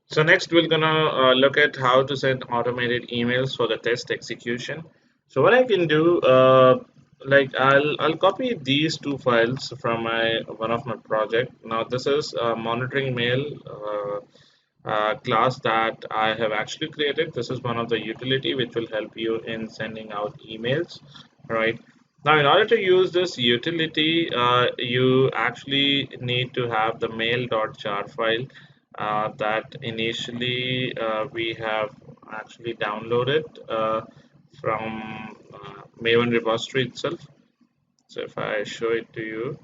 So next we're gonna look at how to send automated emails for the test execution. So what I can do, like I'll copy these two files from my one of my project. Now this is a monitoring mail class that I have actually created. This is one of the utility which will help you in sending out emails, right? Now, in order to use this utility, you actually need to have the mail.jar file that initially we have actually downloaded from Maven repository itself. So if I show it to you,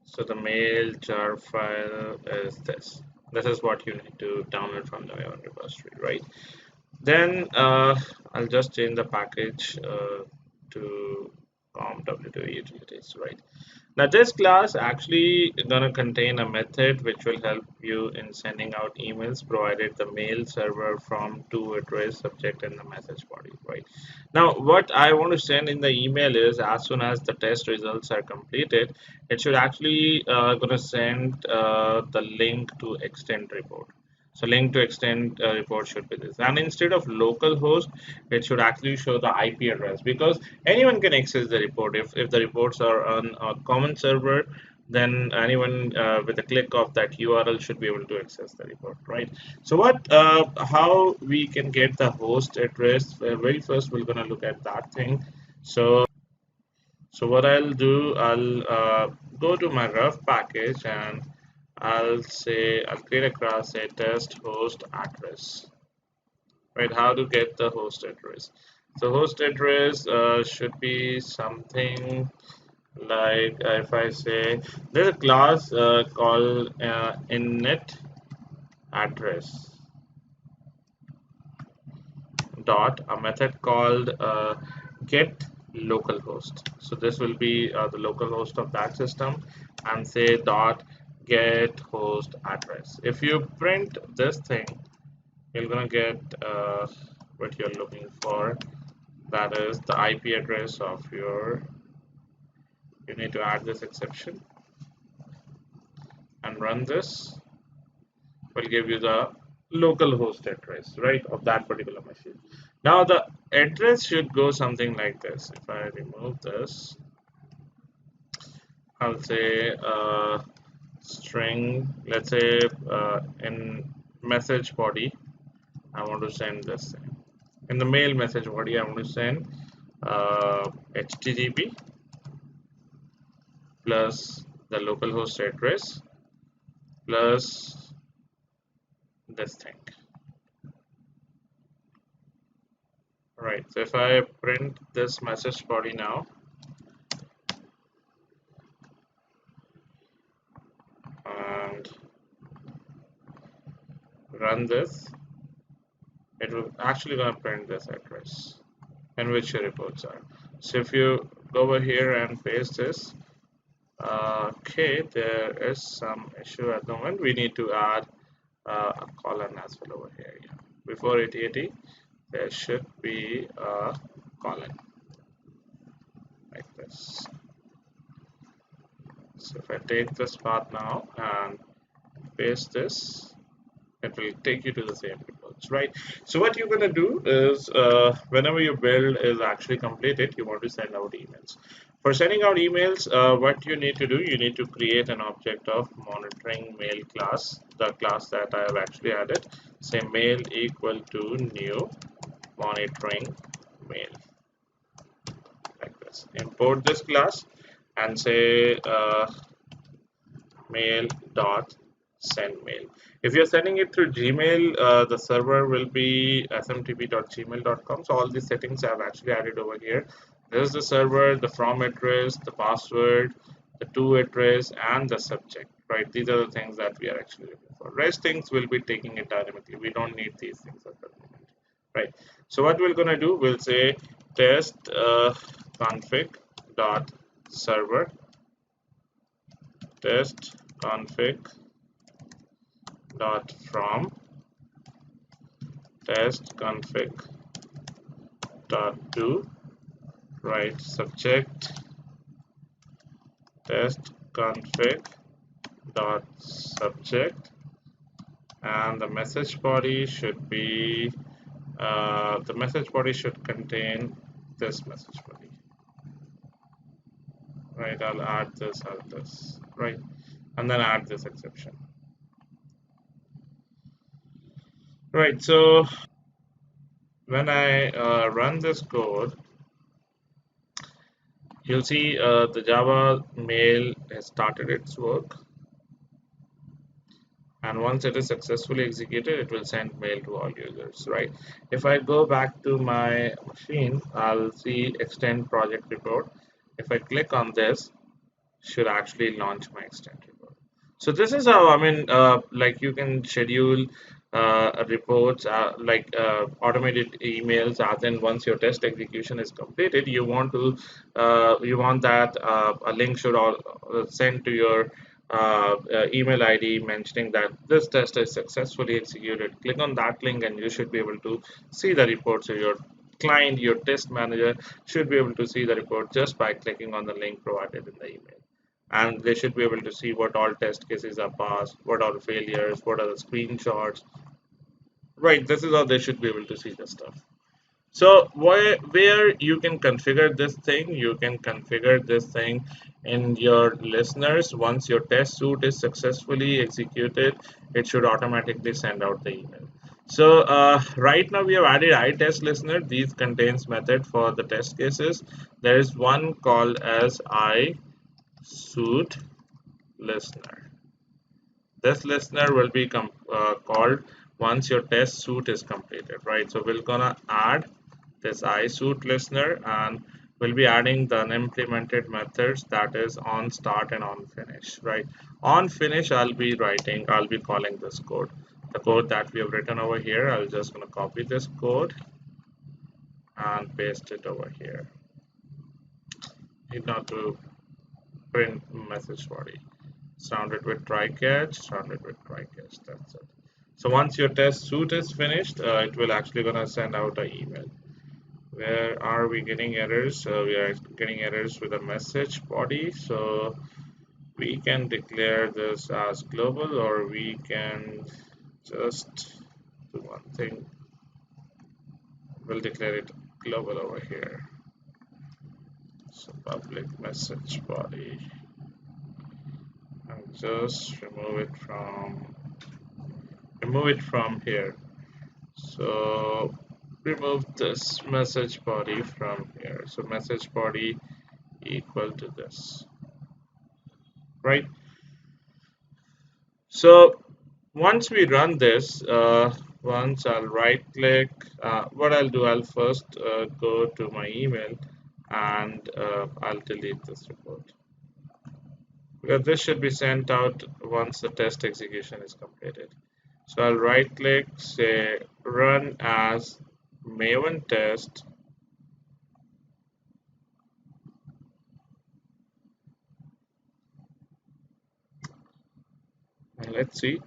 so the mail jar file is this. This is what you need to download from the Maven repository, right? Then I'll just change the package to com.w2 utilities, right? Now this class actually gonna contain a method which will help you in sending out emails provided the mail server from to address subject and the message body, right? Now what I want to send in the email is as soon as the test results are completed, it should actually gonna send the link to extend report. So link to extend report should be this. And instead of localhost, it should actually show the IP address because anyone can access the report. If the reports are on a common server, then anyone with a click of that URL should be able to access the report, right? So how we can get the host address? Very first, we're gonna look at that thing. So what I'll do, I'll go to my rough package and I'll create a class say test host address. Right, how to get the host address. So host address should be something like if I say there's a class called init address dot a method called get localhost. So this will be the localhost of that system and say dot get host address. If you print this thing, you're gonna get what you're looking for. That is the IP address of your. You need to add this exception and run this. Will give you the local host address, right, of that particular machine. Now the address should go something like this. If I remove this, I'll say string. Let's say in message body, I want to send this thing. In the mail message body, I want to send HTTP plus the localhost address plus this thing. Right, so if I print this message body now and run this, it will actually gonna print this address in which your reports are. So if you go over here and paste this, okay, there is some issue at the moment. We need to add a colon as well over here. Yeah. Before 8080, there should be a colon like this. So if I take this path now and paste this, it will take you to the same reports, right? So what you're going to do is whenever your build is actually completed, you want to send out emails. For sending out emails, what you need to do, you need to create an object of monitoring mail class, the class that I have actually added. Say mail equal to new monitoring mail, like this. Import this class and say mail dot send mail. If you're sending it through Gmail, the server will be smtp.gmail.com. So all these settings I've actually added over here. There's the server, the from address, the password, the to address, and the subject. Right? These are the things that we are actually looking for. Rest things will be taking it dynamically. We don't need these things at the moment. Right? So what we're gonna do, we'll say test config dot server test config dot from test config dot to right subject test config dot subject, and the message body should be the message body should contain this message body, right? I'll add this, right? And then add this exception, right? So when I run this code, you'll see the Java mail has started its work, and once it is successfully executed, it will send mail to all users, right? If I go back to my machine, I'll see extend project report. If I click on this, should actually launch my extend report. So this is how, I mean, like you can schedule reports, automated emails, as in once your test execution is completed, you want that a link should all send to your email ID mentioning that this test is successfully executed. Click on that link and you should be able to see the report. So your client, your test manager should be able to see the report just by clicking on the link provided in the email. And they should be able to see what all test cases are passed, what are the failures, what are the screenshots. Right, this is how they should be able to see the stuff. So where you can configure this thing, you can configure this thing in your listeners. Once your test suite is successfully executed, it should automatically send out the email. So right now we have added iTest listener. These contains method for the test cases. There is one called as iSuite listener. This listener will be called once your test suite is completed, right? So we're gonna add this iSuite listener, and we'll be adding the unimplemented methods, that is on start and on finish, right? On finish, I'll be calling this code. The code that we have written over here, I'm just gonna copy this code and paste it over here. Need not to print message body. Surround it with try catch, surround it with try catch, that's it. So once your test suite is finished, it will actually gonna send out an email. Where are we getting errors? We are getting errors with a message body, so we can declare this as global, or we can just do one thing. We'll declare it global over here. So public message body, and just remove it from here. So remove this message body from here. So message body equal to this, right? So once we run this, once I'll right click, what I'll do, I'll first go to my email, and I'll delete this report, because this should be sent out once the test execution is completed. So I'll right click, say run as Maven test, and let's see.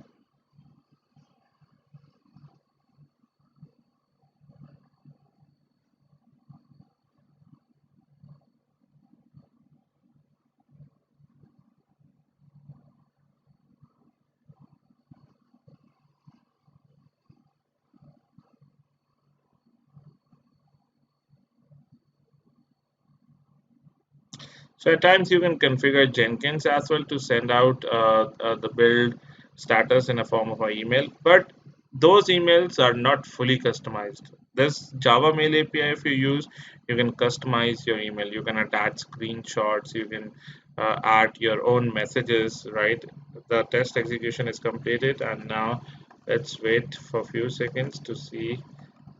So at times you can configure Jenkins as well to send out the build status in a form of an email, but those emails are not fully customized. This Java Mail API, if you use, you can customize your email. You can attach screenshots. You can add your own messages. Right? The test execution is completed, and now let's wait for a few seconds to see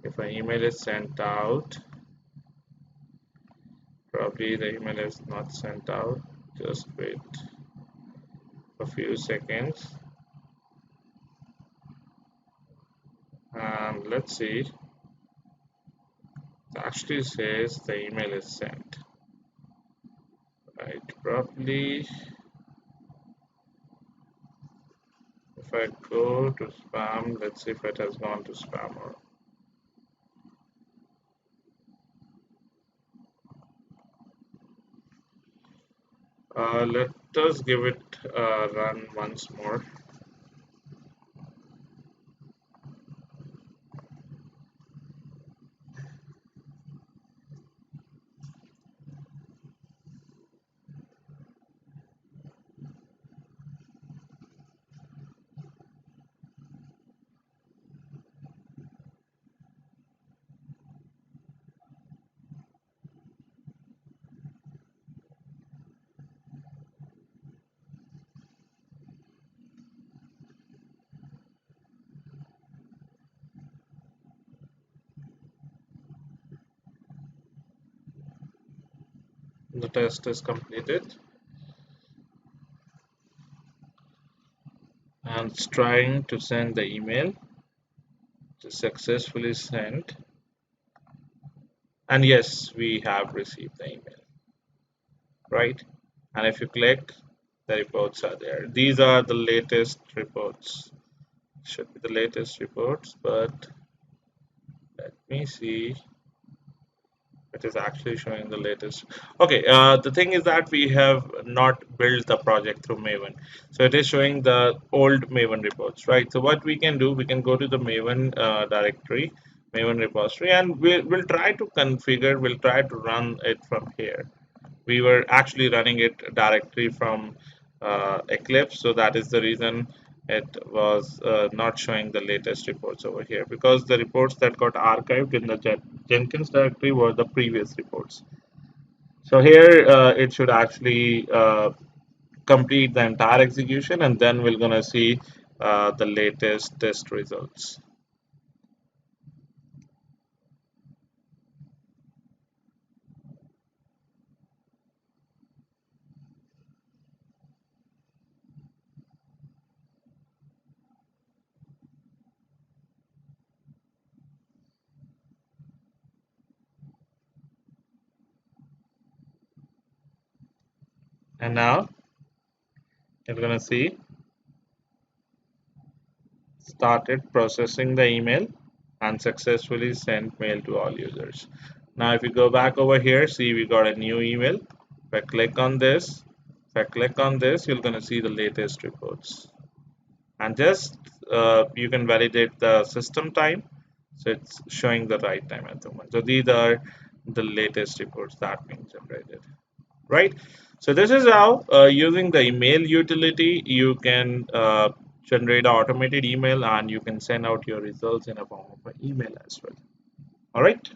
if an email is sent out. Probably the email is not sent out. Just wait a few seconds, and let's see. It actually says the email is sent. Right, probably if I go to spam, let's see if it has gone to spam or let us give it a run once more. The test is completed and it's trying to send the email to successfully send. And yes, we have received the email, right? And if you click, the reports are there. These are the latest reports. Should be the latest reports, but let me see. It is actually showing the latest. Okay, the thing is that we have not built the project through Maven. So it is showing the old Maven reports, right? So what we can do, we can go to the Maven directory, Maven repository, and we'll try to configure, we'll try to run it from here. We were actually running it directly from Eclipse, so that is the reason it was not showing the latest reports over here, because the reports that got archived in the Jenkins directory were the previous reports. So here it should actually complete the entire execution, and then we're gonna see the latest test results. And now you're gonna see started processing the email and successfully sent mail to all users. Now if you go back over here, see we got a new email. If I click on this, you're gonna see the latest reports. And just you can validate the system time. So it's showing the right time at the moment. So these are the latest reports that being generated, right? So this is how using the email utility you can generate an automated email and you can send out your results in a form of an email as well. All right.